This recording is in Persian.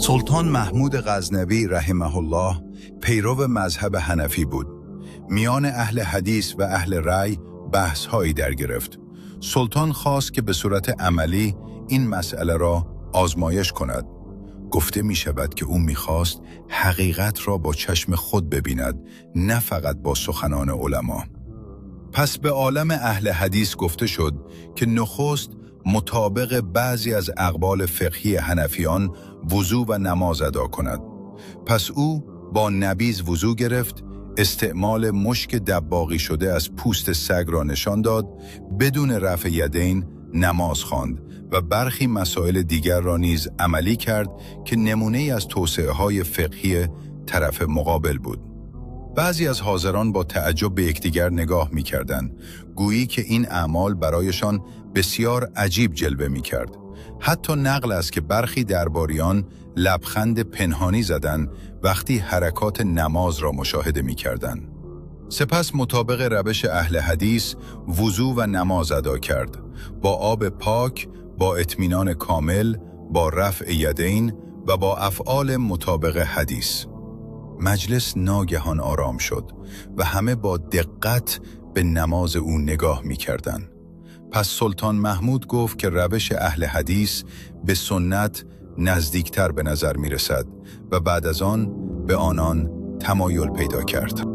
سلطان محمود غزنوی رحمه الله پیرو مذهب حنفی بود. میان اهل حدیث و اهل رأی بحث‌هایی در گرفت. سلطان خواست که به صورت عملی این مسئله را آزمایش کند. گفته می شود که او می خواست حقیقت را با چشم خود ببیند، نه فقط با سخنان علما. پس به عالم اهل حدیث گفته شد که نخست مطابق بعضی از اقوال فقهی حنفیان وضو و نماز ادا کند. پس او با نبیذ وضو گرفت، استعمال مشک دباغی شده از پوست سگ را نشان داد، بدون رفع یدین نماز خواند و برخی مسائل دیگر را نیز عملی کرد که نمونه‌ای از توصیه‌های فقهی طرف مقابل بود. بعضی از حاضران با تعجب به یکدیگر نگاه می‌کردند، گویی که این اعمال برایشان بسیار عجیب جلوه می‌کرد. حتی نقل است که برخی درباریان لبخند پنهانی زدند وقتی حرکات نماز را مشاهده می‌کردند. سپس مطابق روش اهل حدیث وضو و نماز ادا کرد، با آب پاک، با اطمینان کامل، با رفع یدین و با افعال مطابق حدیث. مجلس ناگهان آرام شد و همه با دقت به نماز او نگاه می‌کردند. پس سلطان محمود گفت که روش اهل حدیث به سنت نزدیکتر به نظر می‌رسد و بعد از آن به آنان تمایل پیدا کرد.